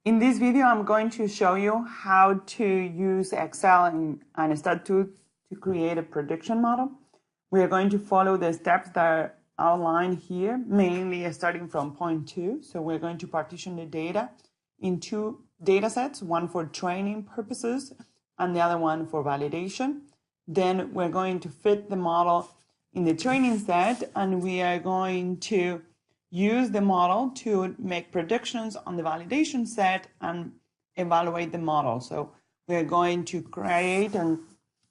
In this video, I'm going to show you how to use Excel and StatTools to create a prediction model. We are going to follow the steps that are outlined here, mainly starting from point 2. So we're going to partition the data in two data sets, one for training purposes and the other one for validation. Then we're going to fit the model in the training set, and we are going to use the model to make predictions on the validation set and evaluate the model. So we're going to create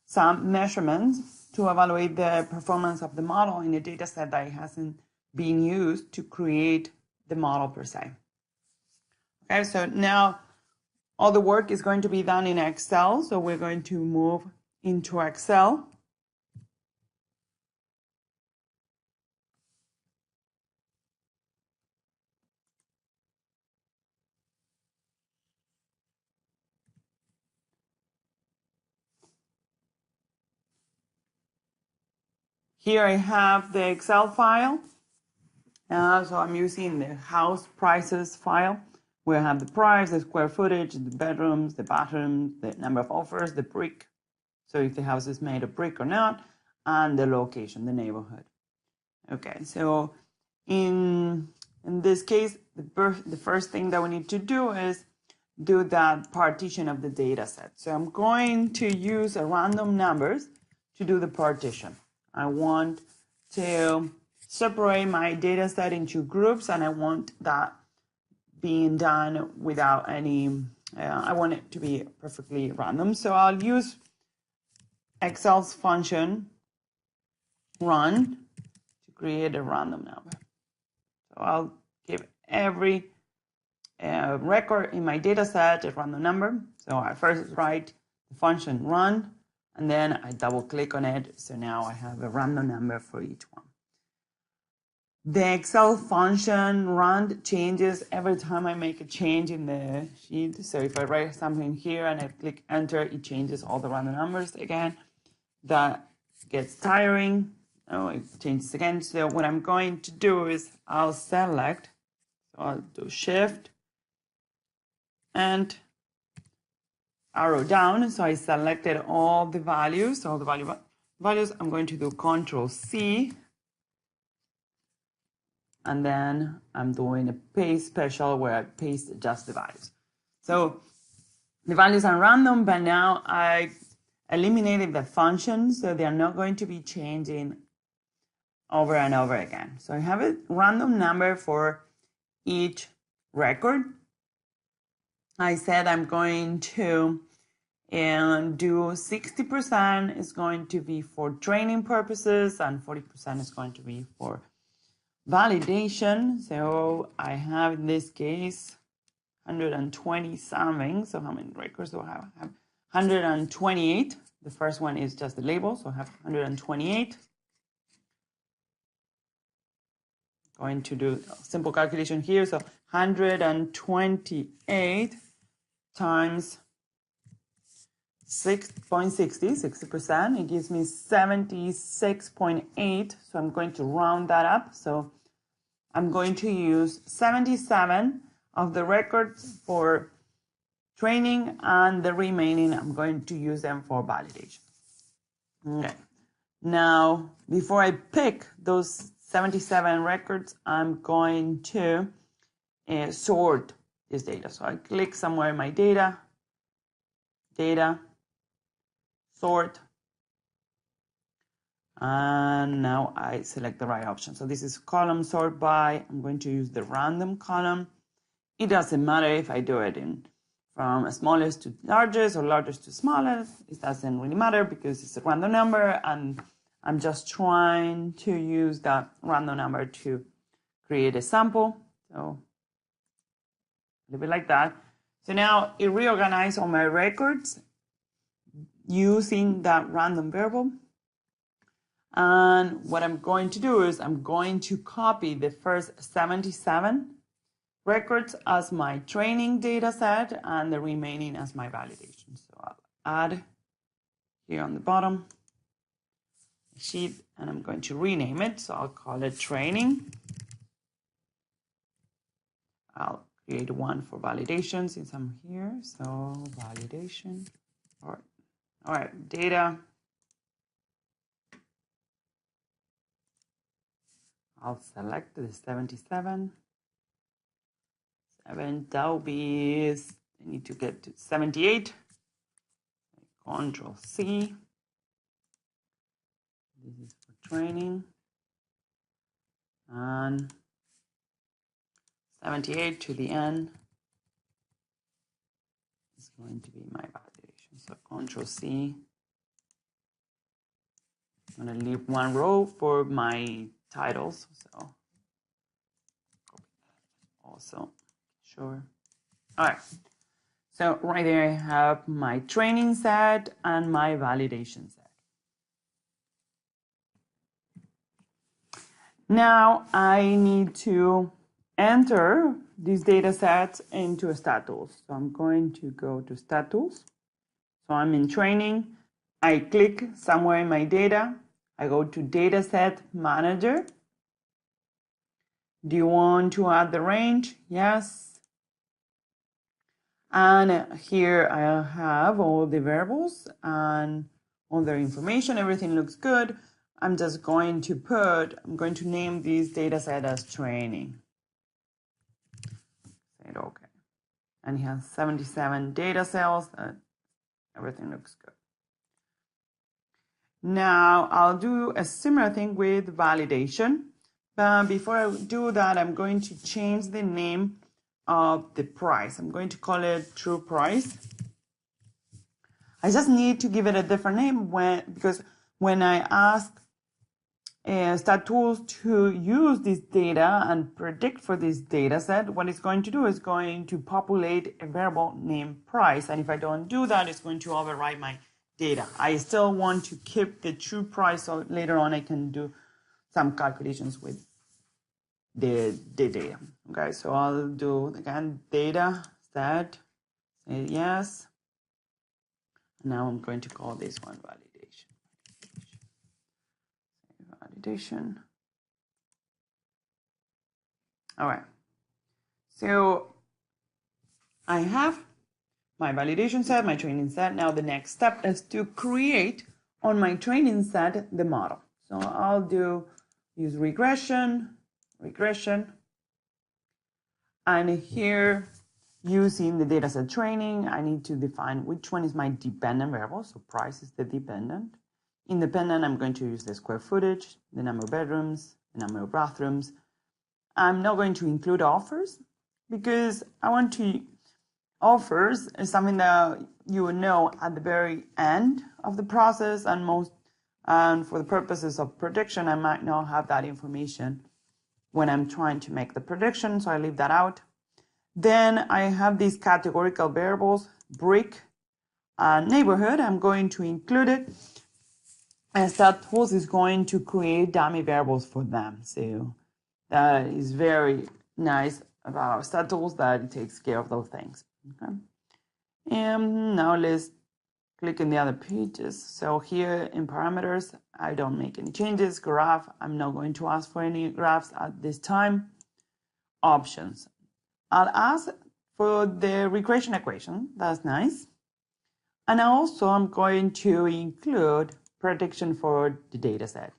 some measurements to evaluate the performance of the model in a data set that hasn't been used to create the model per se. Okay, so now all the work is going to be done in Excel. So we're going to move into Excel. Here I have the Excel file. So I'm using the house prices file. We have the price, the square footage, the bedrooms, the bathrooms, the number of offers, the brick. So if the house is made of brick or not, and the location, the neighborhood. Okay, so in this case, the first thing that we need to do is do that partition of the data set. So I'm going to use a random numbers to do the partition. I want to separate my data set into groups, and I want that being done without any, I want it to be perfectly random. So I'll use Excel's function run to create a random number. So I'll give every record in my data set a random number. So I first write the function run, and then I double click on it. So now I have a random number for each one. The Excel function run changes every time I make a change in the sheet. So if I write something here and I click enter, it changes all the random numbers again. That gets tiring. Oh, it changes again. So what I'm going to do is I'll select, so I'll do shift and arrow down. So I selected all the values, all the values. I'm going to do Control C. And then I'm doing a paste special where I paste just the values. So the values are random, but now I eliminated the function, so they are not going to be changing over and over again. So I have a random number for each record. I said I'm going to do 60% is going to be for training purposes and 40% is going to be for validation. So I have in this case 120 something. So how many records do I have? I have 128. The first one is just the label, so I have 128. Going to do a simple calculation here. So 128 times 6.60, 60%. It gives me 76.8. So I'm going to round that up. So I'm going to use 77 of the records for training, and the remaining I'm going to use them for validation. Okay. Now, before I pick those 77 records, I'm going to sort this data. So I click somewhere in my data, sort, and now I select the right option. So this is column sort by. I'm going to use the random column. It doesn't matter if I do it from smallest to largest or largest to smallest. It doesn't really matter because it's a random number, and I'm just trying to use that random number to create a sample. So a little bit like that. So now it reorganized all my records using that random variable. And what I'm going to do is I'm going to copy the first 77 records as my training data set and the remaining as my validation. So I'll add here on the bottom sheet, and I'm going to rename it. So I'll call it training. I'll create one for validation since I'm here. So validation. All right, data. I'll select the 77. That will be, I need to get to 78. Control C. This is for training. And 78 to the end is going to be my validation. So Control C. I'm going to leave one row for my titles. So also, sure. All right. So right there I have my training set and my validation set. Now I need to enter these data sets into StatTools. So I'm going to go to StatTools. So I'm in training. I click somewhere in my data. I go to Dataset Manager. Do you want to add the range? Yes. And here I have all the variables and all their information. Everything looks good. I'm just going to name this data set as training. Say it okay. And it has 77 data cells. Everything looks good. Now I'll do a similar thing with validation. But before I do that, I'm going to change the name of the price. I'm going to call it true price. I just need to give it a different name because when I ask StatTools to use this data and predict for this data set, what it's going to do is going to populate a variable named price. And if I don't do that, it's going to overwrite my data. I still want to keep the true price so later on I can do some calculations with the data. Okay, so I'll do again data set, say yes. Now I'm going to call this one validation. Validation. All right. So I have my validation set, my training set. Now the next step is to create on my training set the model. So I'll use regression, and here using the dataset training, I need to define which one is my dependent variable. So price is the dependent. Independent, I'm going to use the square footage, the number of bedrooms, the number of bathrooms. I'm not going to include offers because I want to, offers is something that you would know at the very end of the process, and for the purposes of prediction, I might not have that information when I'm trying to make the prediction, so I leave that out. Then I have these categorical variables, brick, neighborhood. I'm going to include it, and StatTools is going to create dummy variables for them. So that is very nice about StatTools, that it takes care of those things. Okay. And now let's click in the other pages. So here in parameters, I don't make any changes. Graph, I'm not going to ask for any graphs at this time. Options, I'll ask for the regression equation. That's nice. And also I'm going to include prediction for the data set.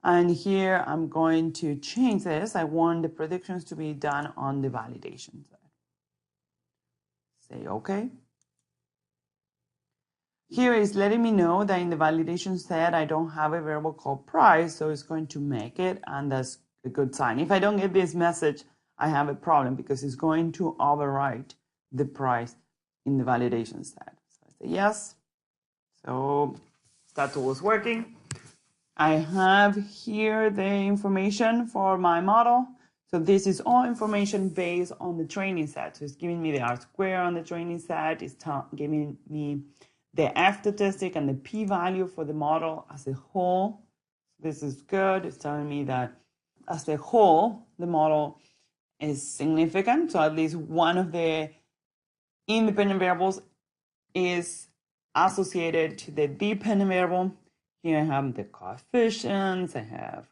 And here I'm going to change this. I want the predictions to be done on the validation side. Say okay. Here is letting me know that in the validation set, I don't have a variable called price, so it's going to make it, and that's a good sign. If I don't get this message, I have a problem because it's going to overwrite the price in the validation set. So I say yes. So StatTools is working. I have here the information for my model. So this is all information based on the training set. So it's giving me the R-square on the training set. It's giving me the F statistic and the p-value for the model as a whole. This is good. It's telling me that as a whole, the model is significant. So at least one of the independent variables is associated to the dependent variable. Here I have the coefficients, I have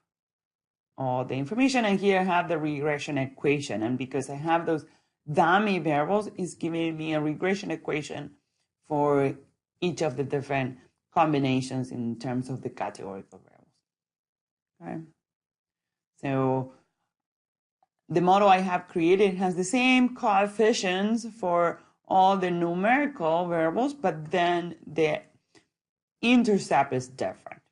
all the information, and here I have the regression equation. And because I have those dummy variables is giving me a regression equation for each of the different combinations in terms of the categorical variables. Okay, so the model I have created has the same coefficients for all the numerical variables, but then the intercept is different.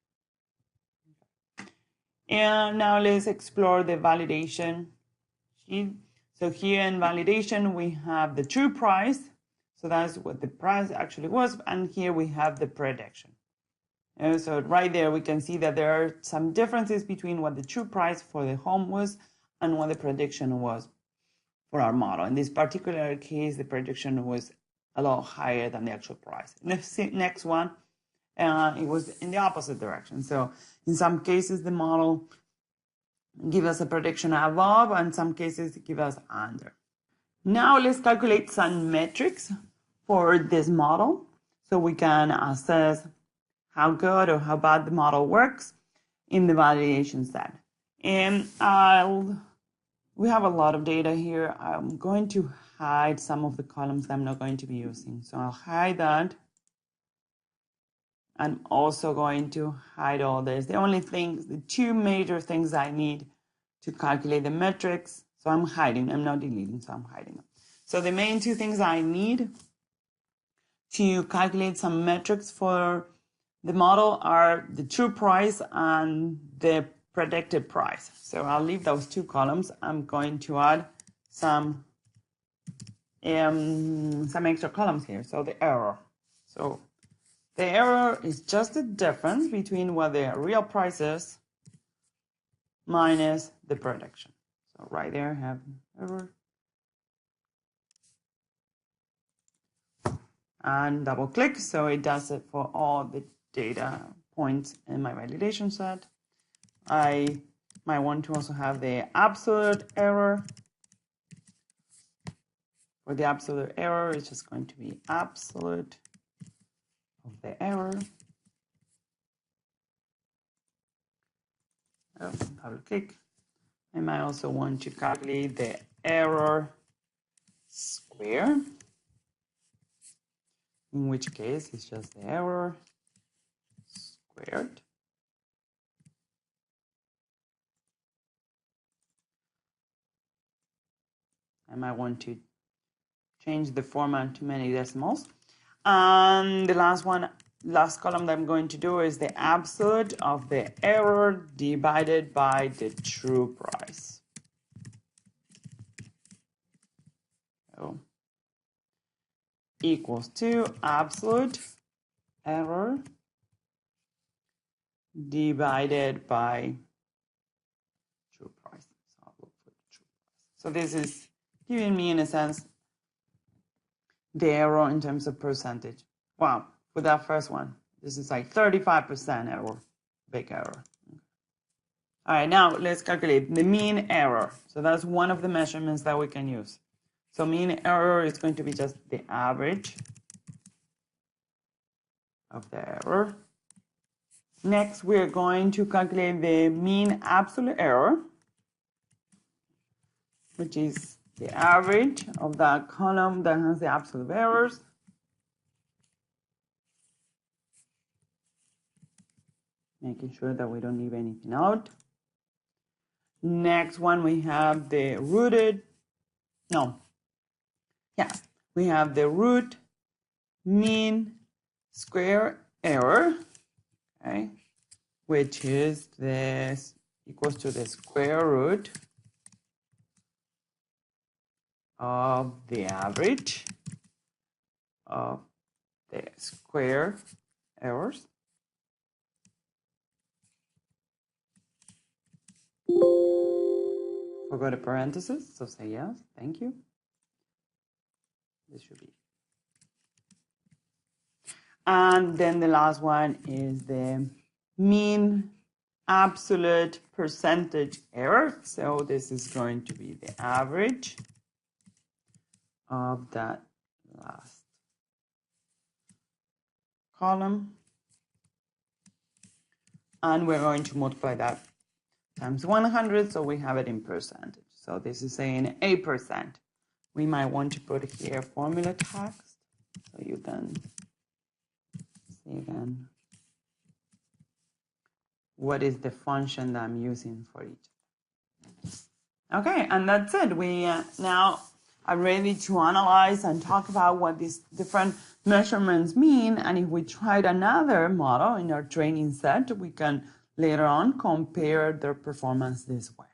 And now let's explore the validation sheet. So here in validation, we have the true price. So that's what the price actually was. And here we have the prediction. And so right there, we can see that there are some differences between what the true price for the home was and what the prediction was for our model. In this particular case, the prediction was a lot higher than the actual price. Next one, it was in the opposite direction. So in some cases, the model gives us a prediction above, and in some cases, it gives us under. Now let's calculate some metrics for this model so we can assess how good or how bad the model works in the validation set. And we have a lot of data here. I'm going to hide some of the columns that I'm not going to be using. So I'll hide that. I'm also going to hide all this. The only things, the two major things I need to calculate the metrics. So I'm hiding, I'm not deleting, so I'm hiding them. So the main two things I need to calculate some metrics for the model are the true price and the predicted price. So I'll leave those two columns. I'm going to add some extra columns here. So the error. So the error is just the difference between what the real price is minus the prediction. So right there I have error. And double click, so it does it for all the data points in my validation set. I might want to also have the absolute error. For the absolute error, it's just going to be absolute of the error. Oh, double click. I might also want to calculate the error square, in which case it's just the error squared. I might want to change the format to many decimals. And the last column that I'm going to do is the absolute of the error divided by the true price. So equals to absolute error divided by true price. So I'll look for the true price. So this is giving me, in a sense, the error in terms of percentage. Wow, for that first one, this is like 35% error, big error. All right, now let's calculate the mean error. So that's one of the measurements that we can use. So mean error is going to be just the average of the error. Next, we're going to calculate the mean absolute error, which is the average of that column that has the absolute errors. Making sure that we don't leave anything out. Next one, we have the we have the root mean square error, okay, which is this equals to the square root of the average of the square errors. Forgot a parenthesis, so say yes, thank you. This should be. And then the last one is the mean absolute percentage error. So this is going to be the average of that last column. And we're going to multiply that times 100, so we have it in percentage. So this is saying 8%. We might want to put here formula text so you can see again what is the function that I'm using for each. Okay, and that's it. We now are ready to analyze and talk about what these different measurements mean. And if we tried another model in our training set, we can later on compare their performance this way.